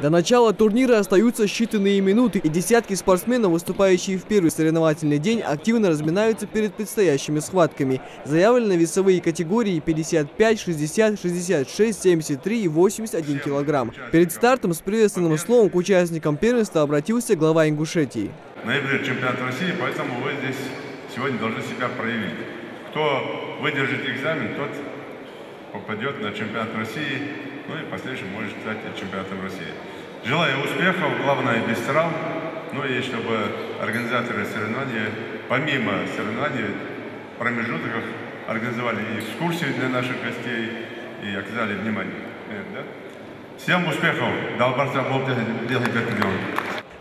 До начала турнира остаются считанные минуты, и десятки спортсменов, выступающие в первый соревновательный день, активно разминаются перед предстоящими схватками. Заявлены весовые категории 55, 60, 66, 73 и 81 килограмм. Перед стартом с приветственным словом к участникам первенства обратился глава Ингушетии. Ноябрь чемпионат России, поэтому вы здесь сегодня должны себя проявить. Кто выдержит экзамен, тот попадет на чемпионат России, ну и в последующем может стать чемпионатом России. Желаю успехов, главное без травм, ну и чтобы организаторы соревнований, помимо соревнований, в промежутках организовали экскурсии для наших гостей и оказали внимание. Всем успехов! Долбарца белый пятидел.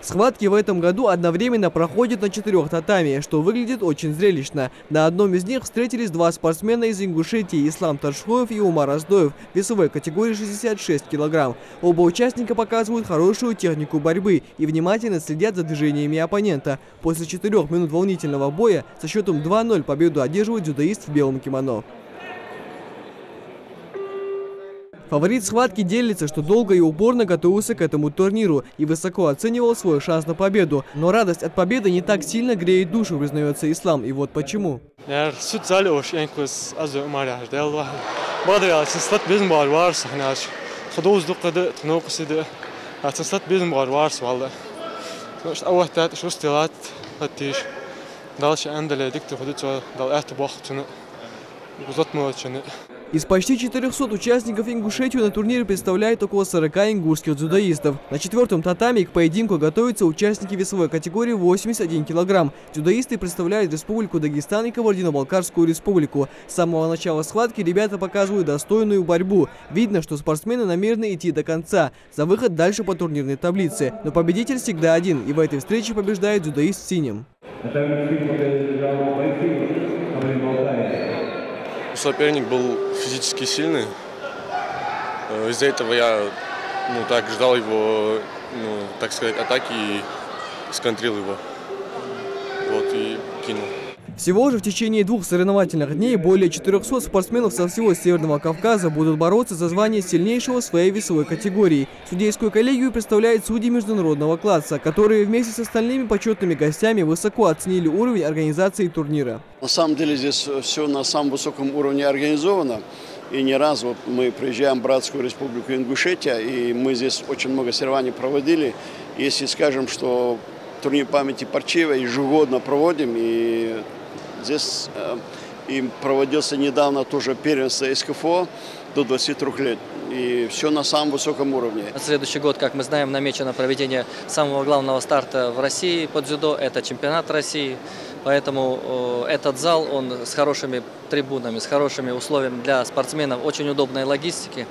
Схватки в этом году одновременно проходят на 4 татами, что выглядит очень зрелищно. На одном из них встретились два спортсмена из Ингушетии – Ислам Таршхоев и Умар Аздоев в весовой категории 66 килограмм. Оба участника показывают хорошую технику борьбы и внимательно следят за движениями оппонента. После 4 минут волнительного боя со счетом 2-0 победу одерживает дзюдоист в белом кимоно. Фаворит схватки делится, что долго и упорно готовился к этому турниру и высоко оценивал свой шанс на победу. Но радость от победы не так сильно греет душу, признается Ислам. И вот почему. Из почти 400 участников Ингушетию на турнире представляет около 40 ингушских дзюдоистов. На 4-м татами к поединку готовятся участники весовой категории 81 килограмм. Дзюдоисты представляют Республику Дагестан и Кабардино-Балкарскую республику. С самого начала схватки ребята показывают достойную борьбу. Видно, что спортсмены намерены идти до конца, за выход дальше по турнирной таблице. Но победитель всегда один, и в этой встрече побеждает дзюдоист в синем. Соперник был физически сильный. Из-за этого я так ждал его, так сказать, атаки и сконтрил его. Вот и кинул. Всего же в течение 2 соревновательных дней более 400 спортсменов со всего Северного Кавказа будут бороться за звание сильнейшего в своей весовой категории. Судейскую коллегию представляют судьи международного класса, которые вместе с остальными почетными гостями высоко оценили уровень организации турнира. На самом деле здесь все на самом высоком уровне организовано. И не раз мы приезжаем в братскую республику Ингушетия, и мы здесь очень много соревнований проводили. Если скажем, что турнир памяти Парчиева ежегодно проводим, и здесь им проводился недавно тоже первенство СКФО до 23 лет. И все на самом высоком уровне. На следующий год, как мы знаем, намечено проведение самого главного старта в России по дзюдо. Это чемпионат России. Поэтому этот зал, он с хорошими трибунами, с хорошими условиями для спортсменов, очень удобной логистики.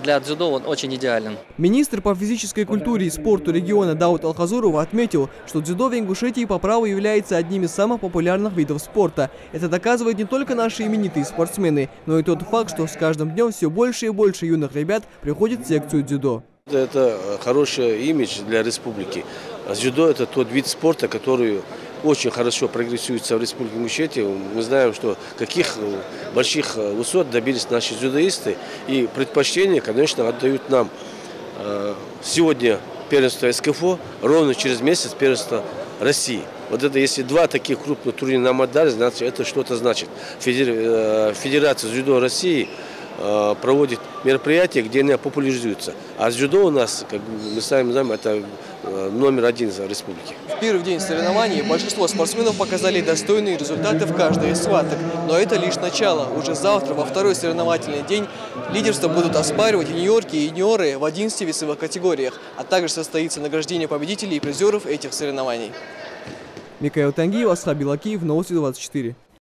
Для дзюдо он очень идеален. Министр по физической культуре и спорту региона Дауд Алхазуров отметил, что дзюдо в Ингушетии по праву является одним из самых популярных видов спорта. Это доказывают не только наши именитые спортсмены, но и тот факт, что с каждым днем все больше и больше юных ребят приходят в секцию дзюдо. Это хороший имидж для республики. Дзюдо – это тот вид спорта, который очень хорошо прогрессируется в Республике Ингушетия. Мы знаем, что каких больших высот добились наши дзюдоисты. И предпочтение, конечно, отдают нам. Сегодня первенство СКФО, ровно через месяц первенство России. Вот это, если 2 таких крупных турнира нам отдали, значит, это что-то значит. Федерация дзюдо России проводит мероприятия, где они популяризуются. А дзюдо у нас, как мы сами знаем, это номер 1 за республики. В первый день соревнований большинство спортсменов показали достойные результаты в каждой из схваток. Но это лишь начало. Уже завтра, во 2-й соревновательный день, лидерство будут оспаривать юниорки и юниоры в 11 весовых категориях, а также состоится награждение победителей и призеров этих соревнований. Микаил Тангиев, Асхаб Белакиев, Новости 24.